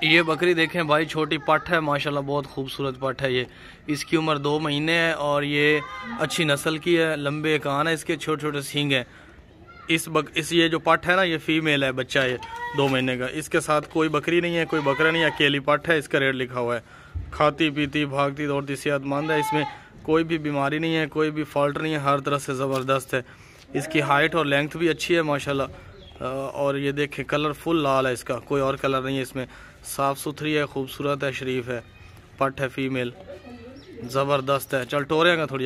ये बकरी देखें भाई, छोटी पट है माशाल्लाह, बहुत खूबसूरत पट है ये। इसकी उम्र 2 महीने है और ये अच्छी नस्ल की है। लंबे कान है इसके, छोटे छोटे सींग हैं। इस ये जो पट है ना, ये फीमेल है, बच्चा है 2 महीने का। इसके साथ कोई बकरी नहीं है, कोई बकरा नहीं है, अकेली पट है। इसका रेट लिखा हुआ है। खाती पीती भागती दौड़ती सेहतमंद है। इसमें कोई भी बीमारी नहीं है, कोई भी फॉल्ट नहीं है, हर तरह से ज़बरदस्त है। इसकी हाइट और लेंथ भी अच्छी है माशाल्लाह। और ये देखें कलर फुल लाल है इसका, कोई और कलर नहीं है इसमें। साफ़ सुथरी है, खूबसूरत है, शरीफ है, पट है, फीमेल ज़बरदस्त है। चल टोरेगा थोड़ी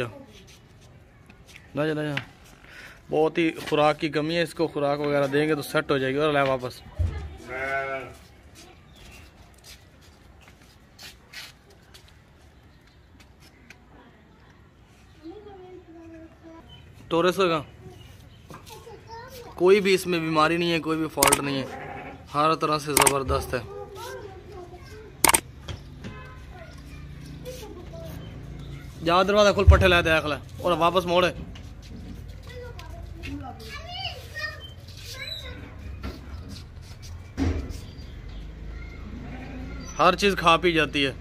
ना जा। बहुत ही खुराक की कमी है, इसको खुराक वगैरह देंगे तो सेट हो जाएगी। और लाए वापस टोरेस होगा। कोई भी इसमें बीमारी नहीं है, कोई भी फॉल्ट नहीं है, हर तरह से ज़बरदस्त है। जा दरवाजा खुल, पट्टे लाए देख ले और वापस मोड़े। हर चीज़ खा पी जाती है।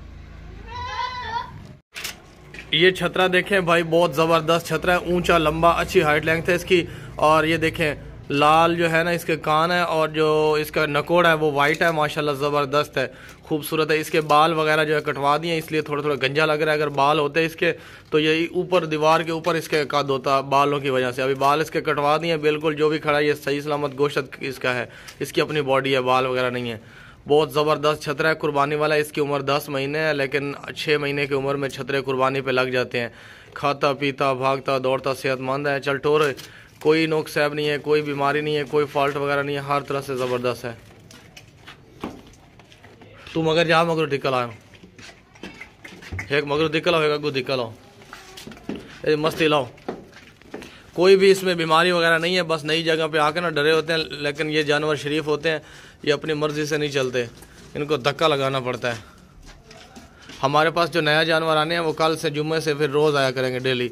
ये छतरा देखें भाई, बहुत ज़बरदस्त छतरा है, ऊंचा लंबा, अच्छी हाइट लेंथ है इसकी। और ये देखें लाल जो है ना इसके कान है, और जो इसका नकोड़ा है वो वाइट है माशाल्लाह, ज़बरदस्त है, खूबसूरत है। इसके बाल वगैरह जो है कटवा दिए, इसलिए थोड़ा थोड़ा गंजा लग रहा है। अगर बाल होते इसके तो यही ऊपर दीवार के ऊपर इसके कद होता बालों की वजह से। अभी बाल इसके कटवा दिए बिल्कुल, जो भी खड़ा है ये सही सलामत गोश्त इसका है, इसकी अपनी बॉडी है, बाल वगैरह नहीं है। बहुत ज़बरदस्त छतरा है, कुर्बानी वाला। इसकी उम्र 10 महीने है, लेकिन 6 महीने की उम्र में छतरे कुर्बानी पे लग जाते हैं। खाता पीता भागता दौड़ता सेहतमंद है। चल टोर, कोई नोक सैब नहीं है, कोई बीमारी नहीं है, कोई फॉल्ट वगैरह नहीं है, हर तरह से ज़बरदस्त है। तू मगर जा, मगर दिक्कत आयो एक मगर दिक्कत होगा, गु दिक्कत आओ, मस्ती लाओ। कोई भी इसमें बीमारी वगैरह नहीं है, बस नई जगह पे आकर ना डरे होते हैं। लेकिन ये जानवर शरीफ होते हैं, ये अपनी मर्ज़ी से नहीं चलते, इनको धक्का लगाना पड़ता है। हमारे पास जो नया जानवर आने हैं वो कल से जुम्मे से फिर रोज़ आया करेंगे डेली।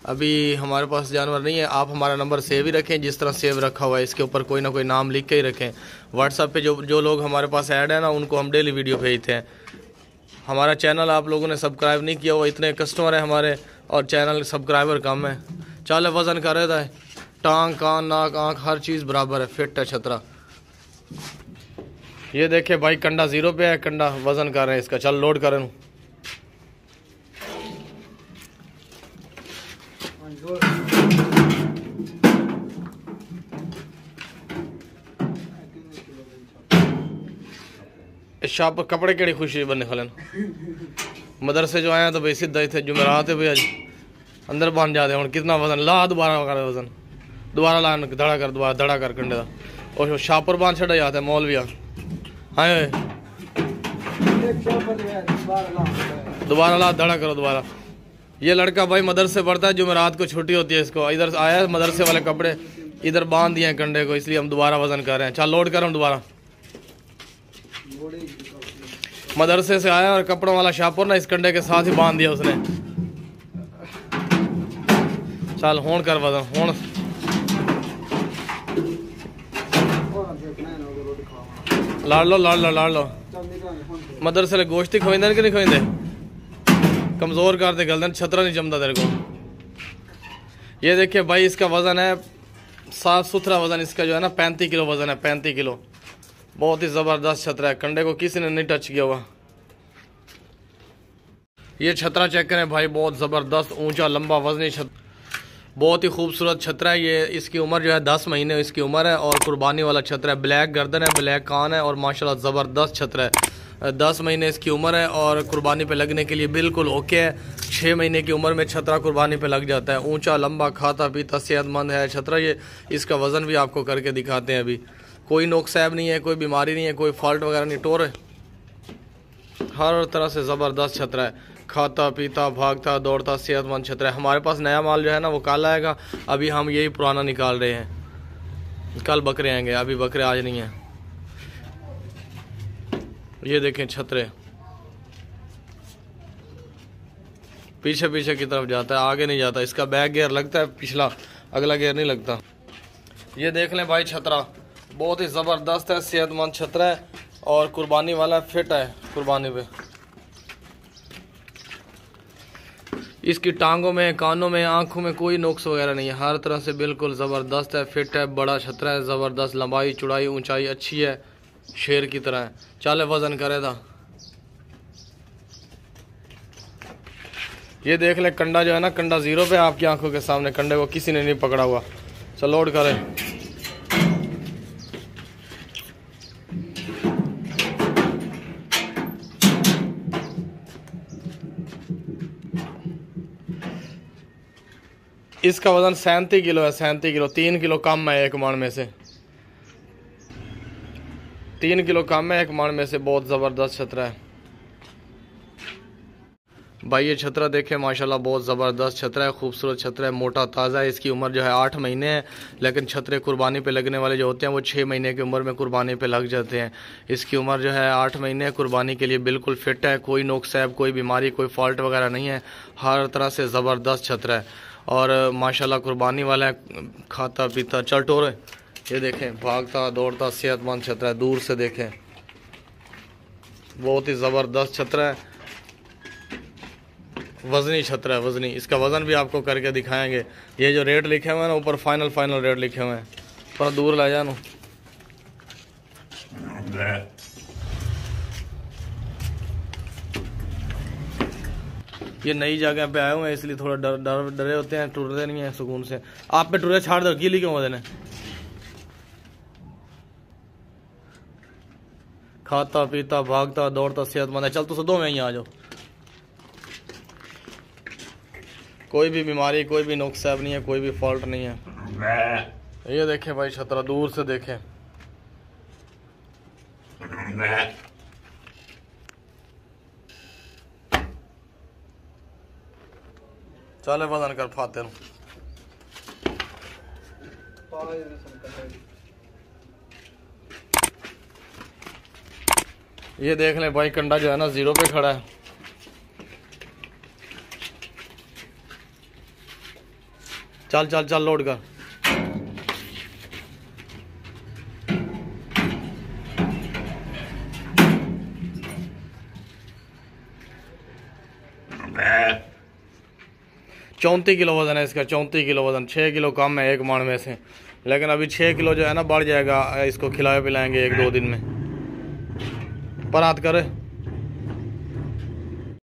अभी हमारे पास जानवर नहीं है। आप हमारा नंबर सेव ही रखें, जिस तरह सेव रखा हुआ है इसके ऊपर कोई ना कोई नाम लिख के ही रखें। व्हाट्सएप पे जो लोग हमारे पास ऐड है ना, उनको हम डेली वीडियो भेजते हैं। हमारा चैनल आप लोगों ने सब्सक्राइब नहीं किया हुआ, इतने कस्टमर हैं हमारे और चैनल सब्सक्राइबर कम है। चल वज़न कर रहा है, टांग कान नाक आँख हर चीज़ बराबर है, फिट है छतरा। ये देखे भाई, कंडा 0 पे है, कंडा वज़न कर रहे हैं इसका। चल लोड करें। शाप कपड़े केड़ी खुशी बने खलन मदरसे जो आया तो भाई सीधा ही थे, जुमेरात है भाई आज अंदर बन जाते हैं। कितना वजन ला, दोबारा कर वजन, दोबारा ला, धड़ा कर, दोबारा धड़ा कर कंडे का। और शापर बांध छड़ा जाता है मौलविया। हाँ दोबारा ला, धड़ा करो दोबारा। ये लड़का भाई मदरसे पढ़ता है, जुमेरात को छुट्टी होती है इसको, इधर आया मदरसे वाले कपड़े इधर बांध दिए हैं कंडे को, इसलिए हम दोबारा वजन कर रहे हैं। चल लोड कर हम दोबारा। मदरसे से आया और कपड़ों वाला शापर ना इस कंडे के साथ ही बांध दिया उसने। चल होन कर वजन, होन लाड़ लो, लाड़ लो, लाड़ लो। मदरसे ले गोश्ती खोइंदे कि नहीं खोइंदे, कमजोर कर दे गलदन, छतरा नहीं जमता तेरे को। ये देखिए भाई, इसका वजन है साफ सुथरा वजन इसका जो है ना 35 किलो वजन है, 35 किलो। बहुत ही ज़बरदस्त छतरा है, कंडे को किसी ने नहीं टच किया हुआ। ये छतरा चेक करें भाई, बहुत ज़बरदस्त ऊंचा लंबा वजनी छतरा, बहुत ही खूबसूरत छतरा है ये। इसकी उम्र जो है 10 महीने इसकी उम्र है और कुर्बानी वाला छतरा है। ब्लैक गर्दन है, ब्लैक कान है और माशाल्लाह ज़बरदस्त छतरा है। 10 महीने इसकी उम्र है और कुर्बानी पे लगने के लिए बिल्कुल ओके है। 6 महीने की उम्र में छतरा कुर्बानी पे लग जाता है। ऊंचा लंबा खाता पीता सेहतमंद है छतरा ये। इसका वज़न भी आपको करके दिखाते हैं। अभी कोई नोक सैब नहीं है, कोई बीमारी नहीं है, कोई फॉल्ट वगैरह नहीं, टोर है, हर तरह से ज़बरदस्त छतरा है। खाता पीता भागता दौड़ता सेहतमंद छतरा है। हमारे पास नया माल जो है ना वो कल आएगा, अभी हम यही पुराना निकाल रहे हैं। कल बकरे आएंगे, अभी बकरे आज नहीं हैं। ये देखें छतरे, पीछे पीछे की तरफ जाता है, आगे नहीं जाता। इसका बैक गियर लगता है पिछला, अगला गियर नहीं लगता। ये देख लें भाई छतरा, बहुत ही ज़बरदस्त है, सेहतमंद छतरा है और कुर्बानी वाला फिट है कुर्बानी पे। इसकी टांगों में, कानों में, आंखों में कोई नुक्स वगैरह नहीं है, हर तरह से बिल्कुल ज़बरदस्त है, फिट है, बड़ा छतरा है, ज़बरदस्त लंबाई चौड़ाई ऊंचाई अच्छी है, शेर की तरह है। चले वज़न करे था। ये देख ले कंडा जो है ना, कंडा ज़ीरो पे आपकी आंखों के सामने, कंडे को किसी ने नहीं पकड़ा हुआ। चल लोड करे। इसका वजन 37 किलो है, 37 किलो, 3 किलो कम है एक माण में से, 3 किलो कम है एक माण में से। बहुत ज़बरदस्त छतरा है भाई। ये छतरा देखे माशाल्लाह, बहुत ज़बरदस्त छतरा है, खूबसूरत छतरा है, मोटा ताज़ा है। इसकी उम्र जो है 8 महीने है, लेकिन छतरे कुर्बानी पे लगने वाले जो होते हैं वो 6 महीने की उम्र में कुर्बानी पे लग जाते हैं। इसकी उम्र जो है 8 महीने, कुर्बानी के लिए बिल्कुल फिट है, कोई नुक्स है, कोई बीमारी, कोई फॉल्ट वगैरह नहीं है, हर तरह से ज़बरदस्त छतरा है। और माशाल्लाह कुर्बानी वाला है, खाता पीता चल टोरे। ये देखें, भागता दौड़ता सेहतमंद छतरा है, दूर से देखें, बहुत ही ज़बरदस्त छतरा है, वज़नी छतरा है, वज़नी। इसका वज़न भी आपको करके दिखाएंगे। ये जो रेट लिखे हुए हैं ना ऊपर, फाइनल रेट लिखे हुए हैं, थोड़ा दूर ला जानो। ये नई जगह पे आए हुए हैं इसलिए थोड़ा डरे होते हैं, टुरते नहीं है सुकून से। आप पे टुरे छाड़ दो, गीली क्यों वजन है? खाता पीता भागता दौड़ता सेहतमंद है। चल तो दो में ही आ जाओ, कोई भी बीमारी, कोई भी नुक्स नहीं है, कोई भी फॉल्ट नहीं है। ये देखें भाई छतरा, दूर से देखें। चले वजन कर फाते। ये देख लें भाई, कंडा जो है ना ज़ीरो पे खड़ा है। चल चल चल लोड कर। चौंतीस किलो वजन है इसका, 34 किलो वजन, 6 किलो कम है एक माण में से, लेकिन अभी 6 किलो जो है ना बढ़ जाएगा, इसको खिलाए पिलाएंगे 1-2 दिन में। पर हाथ करे।